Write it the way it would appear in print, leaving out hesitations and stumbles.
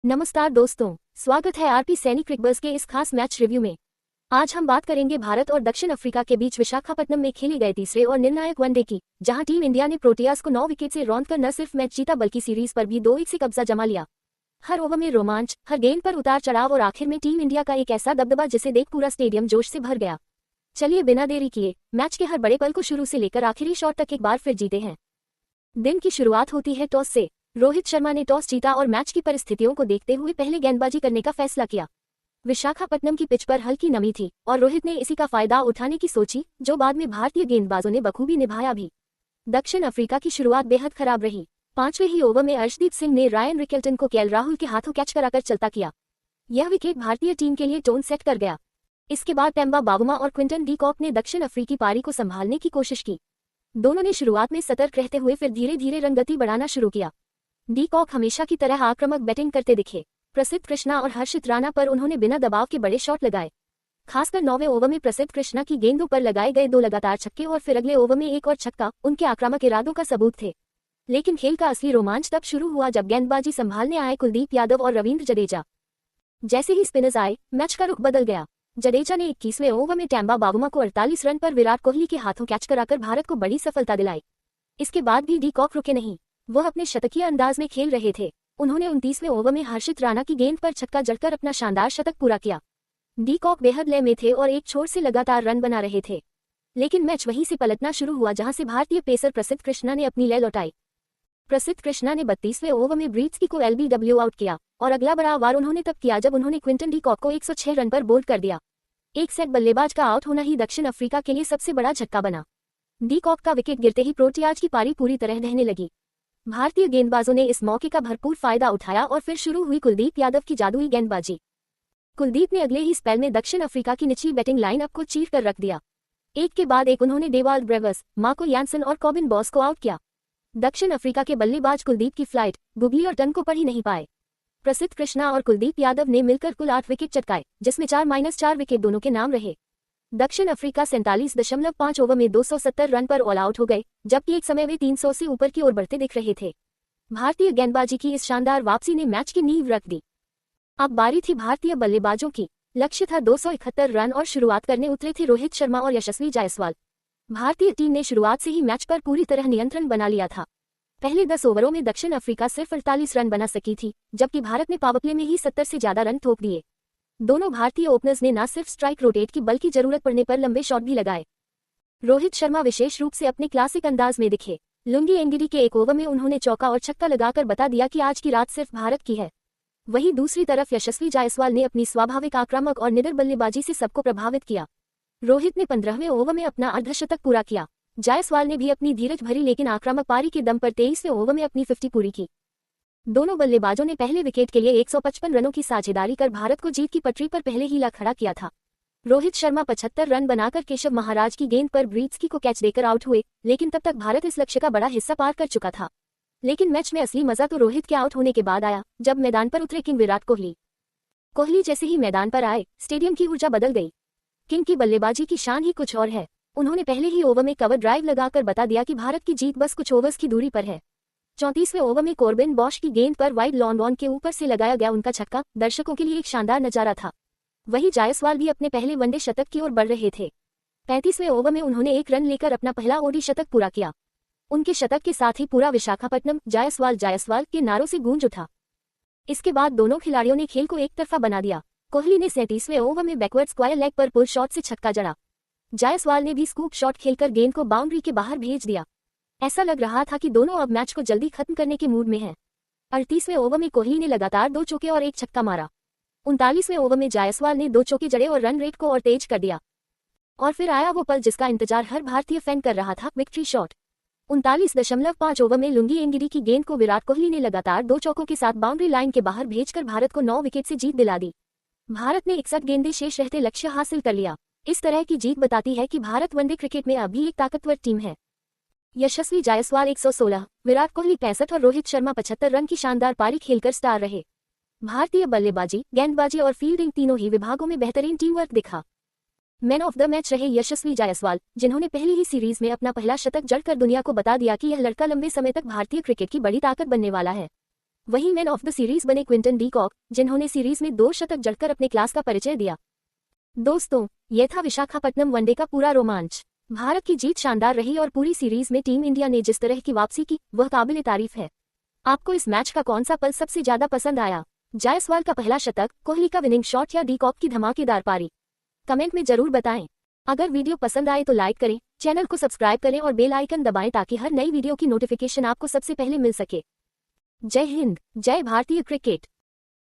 नमस्कार दोस्तों, स्वागत है आरपी सैनिक क्रिकेटर्स के इस खास मैच रिव्यू में। आज हम बात करेंगे भारत और दक्षिण अफ्रीका के बीच विशाखापट्टनम में खेले गए तीसरे और निर्णायक वनडे की, जहां टीम इंडिया ने प्रोटियाज को 9 विकेट से रौंदकर न सिर्फ मैच जीता बल्कि सीरीज पर भी 2-1 से कब्जा जमा लिया। हर ओवर में रोमांच, हर गेंद पर उतार चढ़ाव और आखिर में टीम इंडिया का एक ऐसा दबदबा जिसे देख पूरा स्टेडियम जोश से भर गया। चलिए बिना देरी किए मैच के हर बड़े पल को शुरू से लेकर आखिरी शॉट तक एक बार फिर जीते हैं। दिन की शुरुआत होती है टॉस से। रोहित शर्मा ने टॉस जीता और मैच की परिस्थितियों को देखते हुए पहले गेंदबाजी करने का फैसला किया। विशाखापट्टनम की पिच पर हल्की नमी थी और रोहित ने इसी का फायदा उठाने की सोची, जो बाद में भारतीय गेंदबाजों ने बखूबी निभाया भी। दक्षिण अफ्रीका की शुरुआत बेहद खराब रही। 5वें ही ओवर में अर्शदीप सिंह ने रायन रिकेल्टन को केएल राहुल के हाथों कैच कराकर चलता किया। यह विकेट भारतीय टीम के लिए टोन सेट कर गया। इसके बाद टेम्बा बावुमा और क्विंटन डी कॉक ने दक्षिण अफ्रीकी पारी को संभालने की कोशिश की। दोनों ने शुरुआत में सतर्क रहते हुए फिर धीरे धीरे रंगगति बढ़ाना शुरू किया। डी कॉक हमेशा की तरह आक्रामक बैटिंग करते दिखे। प्रसिद्ध कृष्णा और हर्षित राणा पर उन्होंने बिना दबाव के बड़े शॉट लगाए। खासकर 9वें ओवर में प्रसिद्ध कृष्णा की गेंदों पर लगाए गए 2 लगातार छक्के और फिर अगले ओवर में एक और छक्का उनके आक्रामक इरादों का सबूत थे। लेकिन खेल का असली रोमांच तब शुरू हुआ जब गेंदबाजी संभालने आए कुलदीप यादव और रविंद्र जडेजा। जैसे ही स्पिनर्स आए, मैच का रुख बदल गया। जडेजा ने 21वें ओवर में टेम्बा बावुमा को 48 रन पर विराट कोहली के हाथों कैच कराकर भारत को बड़ी सफलता दिलाई। इसके बाद भी डी कॉक रुके नहीं। वह अपने शतकीय अंदाज में खेल रहे थे। उन्होंने 29वें ओवर में हर्षित राणा की गेंद पर छक्का जड़कर अपना शानदार शतक पूरा किया। डी कॉक बेहद लय में थे और एक छोर से लगातार रन बना रहे थे। लेकिन मैच वहीं से पलटना शुरू हुआ जहां से भारतीय पेसर प्रसिद्ध कृष्णा ने अपनी लय लौटाई। प्रसिद्ध कृष्णा ने 32वें ओवर में ब्रीट्सकी को एलबीडब्ल्यू आउट किया और अगला बड़ा वार उन्होंने तब किया जब उन्होंने क्विंटन डी कॉक को 106 रन पर बोल्ड कर दिया। एक सेट बल्लेबाज का आउट होना ही दक्षिण अफ्रीका के लिए सबसे बड़ा झटका बना। डी कॉक का विकेट गिरते ही प्रोटियाज की पारी पूरी तरह ढहने लगी। भारतीय गेंदबाजों ने इस मौके का भरपूर फायदा उठाया और फिर शुरू हुई कुलदीप यादव की जादुई गेंदबाजी। कुलदीप ने अगले ही स्पेल में दक्षिण अफ्रीका की निचली बैटिंग लाइनअप को चीर कर रख दिया। एक के बाद एक उन्होंने डेवाल्ड ब्रेवर्स, मार्को यानसन और कॉबिन बॉस को आउट किया। दक्षिण अफ्रीका के बल्लेबाज कुलदीप की फ्लाइट, बुबली और टन को पढ़ ही नहीं पाए। प्रसिद्ध कृष्णा और कुलदीप यादव ने मिलकर कुल 8 विकेट चटकाए, जिसमें 4-4 विकेट दोनों के नाम रहे। दक्षिण अफ्रीका 47.5 ओवर में 270 रन पर ऑल आउट हो गए, जबकि एक समय वे 300 से ऊपर की ओर बढ़ते दिख रहे थे। भारतीय गेंदबाजी की इस शानदार वापसी ने मैच की नींव रख दी। अब बारी थी भारतीय बल्लेबाजों की। लक्ष्य था 271 रन और शुरुआत करने उतरे थे रोहित शर्मा और यशस्वी जायसवाल। भारतीय टीम ने शुरुआत से ही मैच पर पूरी तरह नियंत्रण बना लिया था। पहले 10 ओवरों में दक्षिण अफ्रीका सिर्फ 48 रन बना सकी थी, जबकि भारत ने पावरप्ले में ही 70 से ज्यादा रन ठोक दिए। दोनों भारतीय ओपनर्स ने न सिर्फ स्ट्राइक रोटेट की बल्कि जरूरत पड़ने पर लंबे शॉट भी लगाए। रोहित शर्मा विशेष रूप से अपने क्लासिक अंदाज में दिखे। लुंगी एंगिडी के एक ओवर में उन्होंने चौका और छक्का लगाकर बता दिया कि आज की रात सिर्फ भारत की है। वहीं दूसरी तरफ यशस्वी जायसवाल ने अपनी स्वाभाविक आक्रामक और निडर बल्लेबाजी से सबको प्रभावित किया। रोहित ने 15वें ओवर में अपना अर्धशतक पूरा किया। जायसवाल ने भी अपनी धीरज भरी लेकिन आक्रामक पारी के दम पर 23वें ओवर में अपनी 50 पूरी की। दोनों बल्लेबाजों ने पहले विकेट के लिए 155 रनों की साझेदारी कर भारत को जीत की पटरी पर पहले ही ला खड़ा किया था। रोहित शर्मा 75 रन बनाकर केशव महाराज की गेंद पर ब्रीट्सकी को कैच देकर आउट हुए, लेकिन तब तक भारत इस लक्ष्य का बड़ा हिस्सा पार कर चुका था। लेकिन मैच में असली मजा तो रोहित के आउट होने के बाद आया, जब मैदान पर उतरे किंग विराट कोहली। कोहली जैसे ही मैदान पर आए, स्टेडियम की ऊर्जा बदल गई। किंग की बल्लेबाजी की शान ही कुछ और है। उन्होंने पहले ही ओवर में कवर ड्राइव लगाकर बता दिया कि भारत की जीत बस कुछ ओवर्स की दूरी पर है। 34वें ओवर में कॉर्बिन बॉश की गेंद पर वाइड लॉन बॉन के ऊपर से लगाया गया उनका छक्का दर्शकों के लिए एक शानदार नजारा था। वहीं जायसवाल भी अपने पहले वनडे शतक की ओर बढ़ रहे थे। 35वें ओवर में उन्होंने 1 रन लेकर अपना पहला ओडी शतक पूरा किया। उनके शतक के साथ ही पूरा विशाखापट्टनम जायसवाल के नारों से गूंज उठा। इसके बाद दोनों खिलाड़ियों ने खेल को एक तरफा बना दिया। कोहली ने 37वें ओवर में बैकवर्ड स्क्वायर लेग पर पुल शॉट से छक्का जड़ा। जायसवाल ने भी स्कूप शॉट खेलकर गेंद को बाउंड्री के बाहर भेज दिया। ऐसा लग रहा था कि दोनों अब मैच को जल्दी खत्म करने के मूड में हैं। 38वें ओवर में कोहली ने लगातार 2 चौके और 1 छक्का मारा। 39वें ओवर में जायसवाल ने 2 चौके जड़े और रन रेट को और तेज कर दिया। और फिर आया वो पल जिसका इंतजार हर भारतीय फैन कर रहा था, विक्ट्री शॉट। 39.5 ओवर में लुंगी एंगिडी की गेंद को विराट कोहली ने लगातार 2 चौकों के साथ बाउंड्री लाइन के बाहर भेजकर भारत को 9 विकेट से जीत दिला दी। भारत ने 61 गेंदें शेष रहते लक्ष्य हासिल कर लिया। इस तरह की जीत बताती है कि भारत वनडे क्रिकेट में अभी एक ताकतवर टीम है। यशस्वी जायसवाल 116, विराट कोहली 65 और रोहित शर्मा 75 रन की शानदार पारी खेलकर स्टार रहे। भारतीय बल्लेबाजी, गेंदबाजी और फील्डिंग तीनों ही विभागों में बेहतरीन टीम वर्क दिखा। मैन ऑफ द मैच रहे यशस्वी जायसवाल, जिन्होंने पहली ही सीरीज में अपना पहला शतक जड़कर दुनिया को बता दिया कि यह लड़का लंबे समय तक भारतीय क्रिकेट की बड़ी ताकत बनने वाला है। वहीं मैन ऑफ द सीरीज बने क्विंटन डी कॉक, जिन्होंने सीरीज में 2 शतक जड़कर अपने क्लास का परिचय दिया। दोस्तों, यह था विशाखापट्टनम वनडे का पूरा रोमांच। भारत की जीत शानदार रही और पूरी सीरीज में टीम इंडिया ने जिस तरह की वापसी की वह काबिल तारीफ है। आपको इस मैच का कौन सा पल सबसे ज्यादा पसंद आया? जायसवाल का पहला शतक, कोहली का विनिंग शॉट या डी कॉक की धमाकेदार पारी? कमेंट में जरूर बताएं। अगर वीडियो पसंद आए तो लाइक करें, चैनल को सब्सक्राइब करें और बेल आइकन दबाएं ताकि हर नई वीडियो की नोटिफिकेशन आपको सबसे पहले मिल सके। जय हिंद, जय भारतीय क्रिकेट।